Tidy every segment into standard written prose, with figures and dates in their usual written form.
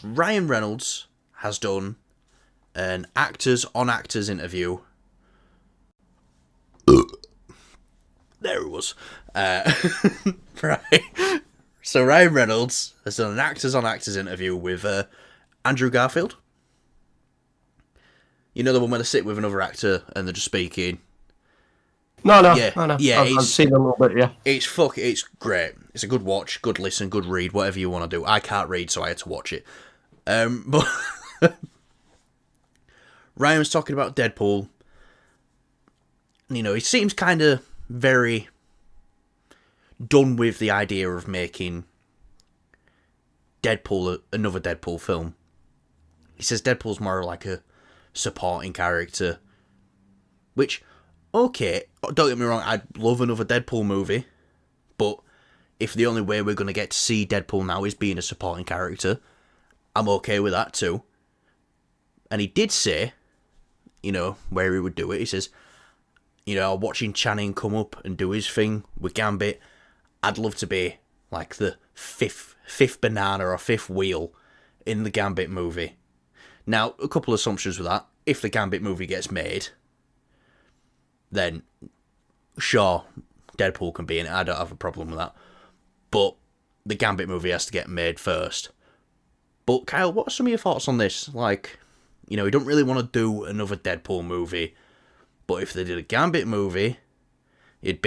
Ryan Reynolds has done an actors on actors interview. There it was. Right. So Ryan Reynolds has done an actors on actors interview with Andrew Garfield. You know the one where they sit with another actor and they're just speaking. No, Yeah, I know. yeah. I've seen a little bit. Yeah, it's great. It's a good watch, good listen, good read, whatever you want to do. I can't read, so I had to watch it. But Ryan was talking about Deadpool. You know, he seems kind of very done with the idea of making Deadpool another Deadpool film. He says Deadpool's more like a supporting character, which, okay, don't get me wrong, I'd love another Deadpool movie, but if the only way we're going to get to see Deadpool now is being a supporting character, I'm okay with that too. And he did say, you know, where he would do it, he says, you know, watching Channing come up and do his thing with Gambit, I'd love to be like the fifth banana or fifth wheel in the Gambit movie. Now, a couple of assumptions with that. If the Gambit movie gets made, then sure, Deadpool can be in it. I don't have a problem with that. But the Gambit movie has to get made first. But Kyle, what are some of your thoughts on this? Like, you know, he don't really want to do another Deadpool movie, but if they did a Gambit movie, he'd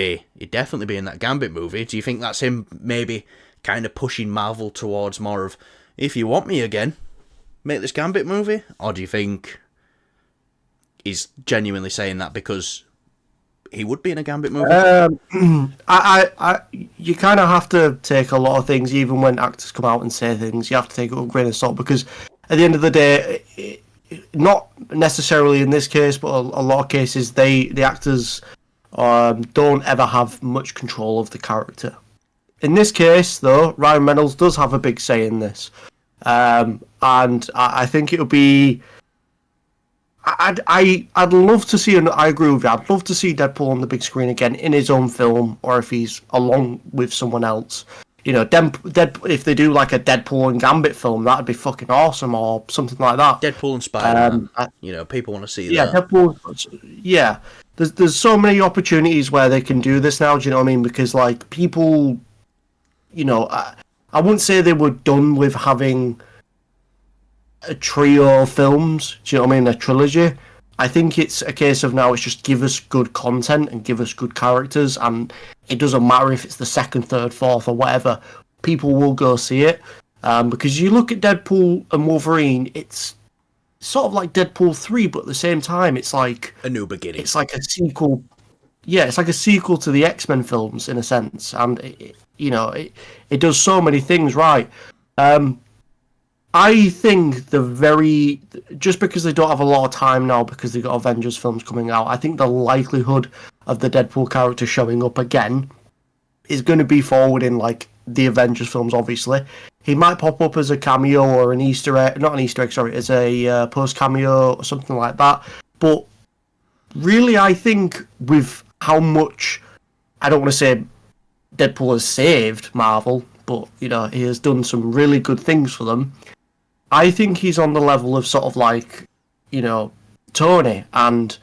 definitely be in that Gambit movie. Do you think that's him maybe kind of pushing Marvel towards more of, if you want me again, make this Gambit movie? Or do you think he's genuinely saying that because he would be in a Gambit movie? You kind of have to take a lot of things, even when actors come out and say things. You have to take it with a grain of salt, because at the end of the day, not necessarily in this case, but a lot of cases, the actors don't ever have much control of the character. In this case, though, Ryan Reynolds does have a big say in this, and I think it would be. I'd love to see, and I agree with you, I'd love to see Deadpool on the big screen again in his own film, or if he's along with someone else. You know, if they do like a Deadpool and Gambit film, that'd be fucking awesome, or something like that. Deadpool and Spider-Man. You know, people want to see that. Yeah, Deadpool. Yeah, there's so many opportunities where they can do this now. Do you know what I mean? Because like people, you know, I wouldn't say they were done with having a trio of films, do you know what I mean, a trilogy. I think it's a case of now it's just give us good content and give us good characters, and it doesn't matter if it's the second, third, fourth, or whatever, people will go see it. Because you look at Deadpool and Wolverine, it's sort of like Deadpool 3, but at the same time it's like a new beginning. It's like a sequel. Yeah, it's like a sequel to the X-Men films in a sense, and it does so many things right. I think just because they don't have a lot of time now because they've got Avengers films coming out, I think the likelihood of the Deadpool character showing up again is going to be forward in like the Avengers films. Obviously, he might pop up as a cameo or an Easter egg, not an Easter egg, sorry, as a post cameo or something like that. But really, I think with how much, I don't want to say Deadpool has saved Marvel, but you know, he has done some really good things for them. I think he's on the level of sort of like, you know, Tony. And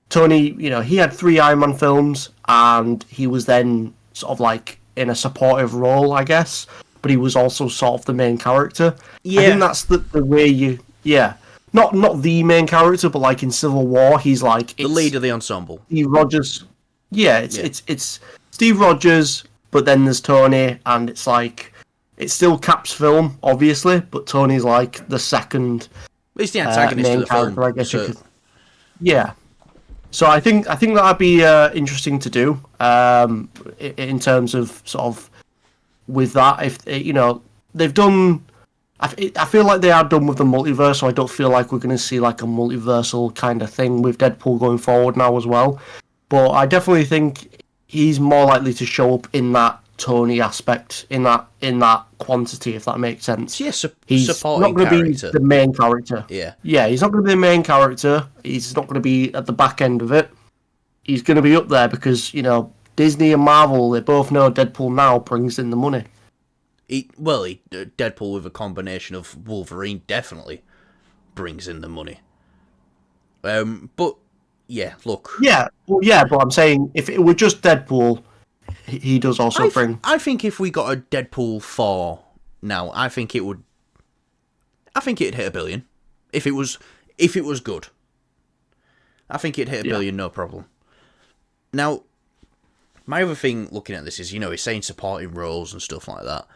Tony, you know, he had 3 Iron Man films, and he was then sort of like in a supportive role, I guess. But he was also sort of the main character. Yeah. I think that's the way you, yeah. Not the main character, but like in Civil War, he's like the lead of the ensemble. Steve Rogers. Yeah, it's Steve Rogers, but then there's Tony, and it's like, it's still Cap's film, obviously, but Tony's like the second. He's the antagonist of the film, I guess. So. Yeah. So I think that'd be interesting to do. In terms of sort of with that, if you know they've done. I feel like they are done with the multiverse, so I don't feel like we're going to see like a multiversal kind of thing with Deadpool going forward now as well. But I definitely think he's more likely to show up in that Tony aspect, in that quantity, if that makes sense. Yes, he's not going to be the main character. Yeah, he's not going to be the main character. He's not going to be at the back end of it. He's going to be up there because, you know, Disney and Marvel, they both know Deadpool now brings in the money. Deadpool with a combination of Wolverine definitely brings in the money. But yeah, look. Yeah, well, yeah, but I'm saying if it were just Deadpool, he does also bring. I think if we got a Deadpool 4 now, I think it'd hit $1 billion. If it was good. I think it'd hit $1 billion, no problem. Now, my other thing looking at this is, he's saying supporting roles and stuff like that.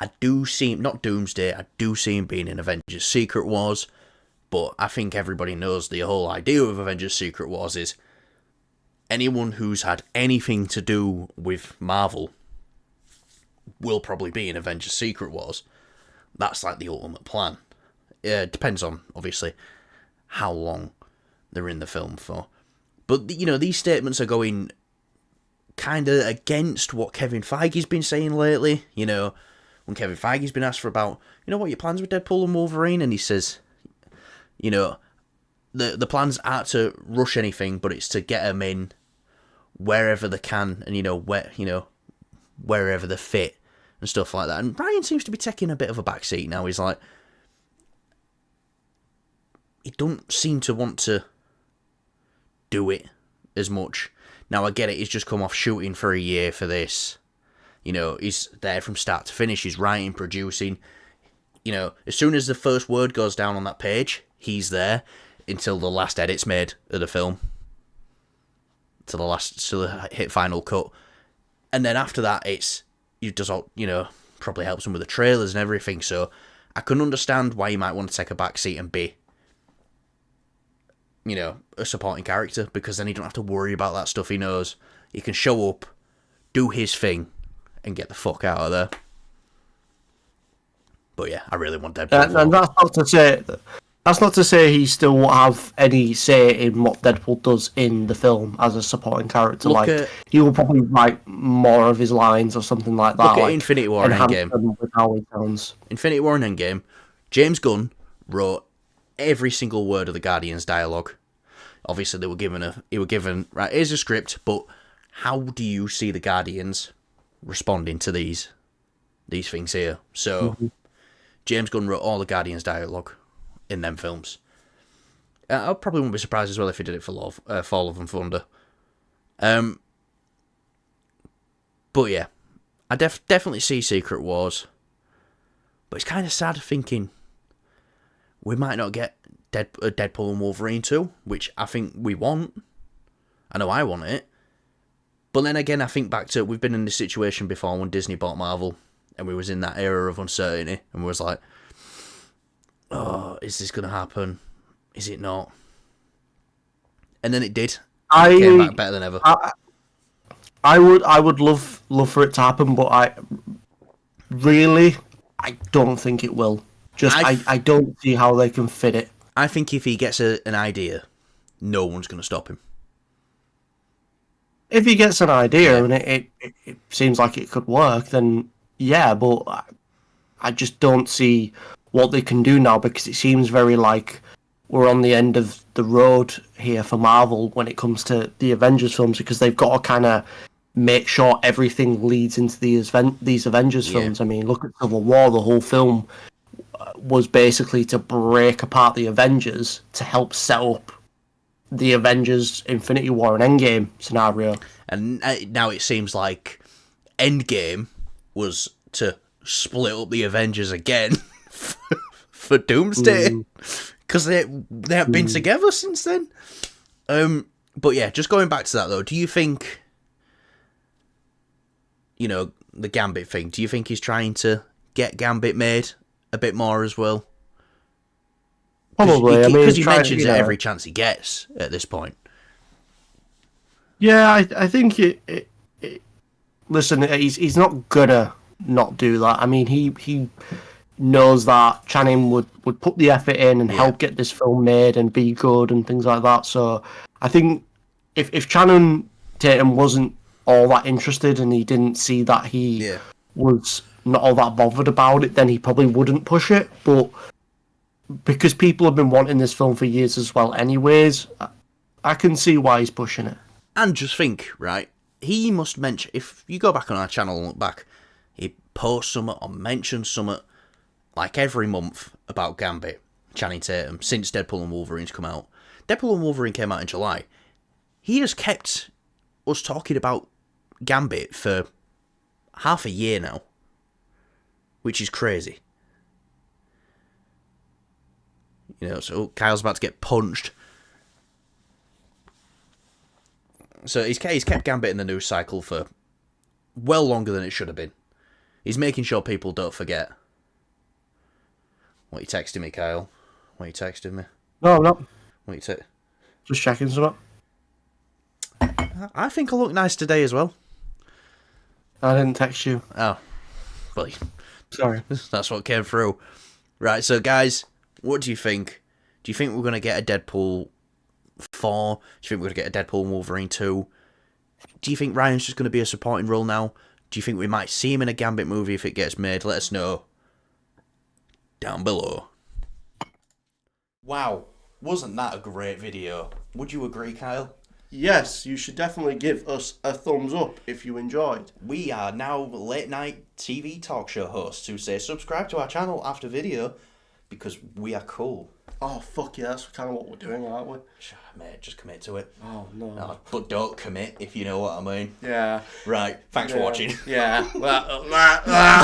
I do see him, not Doomsday, I do see him being in Avengers Secret Wars, but I think everybody knows the whole idea of Avengers Secret Wars is anyone who's had anything to do with Marvel will probably be in Avengers Secret Wars. That's like the ultimate plan. It depends on, obviously, how long they're in the film for. But, these statements are going kind of against what Kevin Feige's been saying lately. When Kevin Feige's been asked for about, what are your plans with Deadpool and Wolverine? And he says, the plans aren't to rush anything, but it's to get them in wherever they can and, wherever they fit and stuff like that. And Ryan seems to be taking a bit of a backseat now. He's like, he don't seem to want to do it as much. Now, I get it, he's just come off shooting for a year for this. He's there from start to finish. He's writing, producing. As soon as the first word goes down on that page, he's there until the last edit's made of the film. To the hit final cut. And then after that, he does all, probably helps him with the trailers and everything. So I can understand why you might want to take a back seat and be, a supporting character, because then he don't have to worry about that stuff. He knows he can show up, do his thing, and get the fuck out of there. But yeah, I really want Deadpool. And that's not to say he still won't have any say in what Deadpool does in the film as a supporting character. He will probably write more of his lines or something like that. Look at Infinity War and Endgame. With how he sounds. Infinity War and Endgame. James Gunn wrote every single word of the Guardians dialogue. Obviously, they were given right, here's a script, but how do you see the Guardians responding to these things here? So, James Gunn wrote all the Guardians dialogue in them films. I probably wouldn't be surprised as well if he did it for Fall of and Thunder. But yeah, I definitely see Secret Wars. But it's kind of sad thinking we might not get Deadpool and Wolverine 2, which I think we want. I know I want it. But then again, I think back to, we've been in this situation before when Disney bought Marvel, and we was in that era of uncertainty, and we was like, oh, is this going to happen? Is it not? And then it did. It came back better than ever. I would love for it to happen, but I don't think it will. I don't see how they can fit it. I think if he gets an idea, no one's going to stop him. If he gets an idea and it seems like it could work, then yeah, but I just don't see what they can do now, because it seems very like we're on the end of the road here for Marvel when it comes to the Avengers films, because they've got to kind of make sure everything leads into these Avengers films. I mean, look at Civil War. The whole film was basically to break apart the Avengers to help set up the Avengers Infinity War and Endgame scenario. And now it seems like Endgame was to split up the Avengers again for Doomsday, because they haven't been together since then. But yeah, just going back to that though, do you think, the Gambit thing, do you think he's trying to get Gambit made a bit more as well? Probably. Because he mentions it every chance he gets at this point. Yeah, I think it listen, he's not gonna not do that. I mean, he knows that Channing would put the effort in and help get this film made and be good and things like that. So I think if Channing Tatum wasn't all that interested and he didn't see that he was not all that bothered about it, then he probably wouldn't push it. But because people have been wanting this film for years as well anyways, I can see why he's pushing it. And just think, right, he must mention, if you go back on our channel and look back, he post something or mention something like every month about Gambit, Channing Tatum, since Deadpool and Wolverine's come out. Deadpool and Wolverine came out in July. He just kept us talking about Gambit for half a year now, which is crazy. You know, so Kyle's about to get punched. So he's kept Gambit in the news cycle for well longer than it should have been. He's making sure people don't forget. What are you texting me, Kyle? What are you texting me? No, I'm not. What are you texting? Just checking something. I think I look nice today as well. I didn't text you. Oh, well, Sorry. that's what came through. Right, so guys, what do you think? Do you think we're going to get a Deadpool 4? Do you think we're going to get a Deadpool and Wolverine 2? Do you think Ryan's just going to be a supporting role now? Do you think we might see him in a Gambit movie if it gets made? Let us know down below. Wow, wasn't that a great video? Would you agree, Kyle? Yes, you should definitely give us a thumbs up if you enjoyed. We are now late night TV talk show hosts who say subscribe to our channel after video because we are cool. Oh, fuck yeah, that's kind of what we're doing, aren't we? Mate, just commit to it. Oh, no. But don't commit, if you know what I mean. Yeah. Right, thanks for watching. Yeah.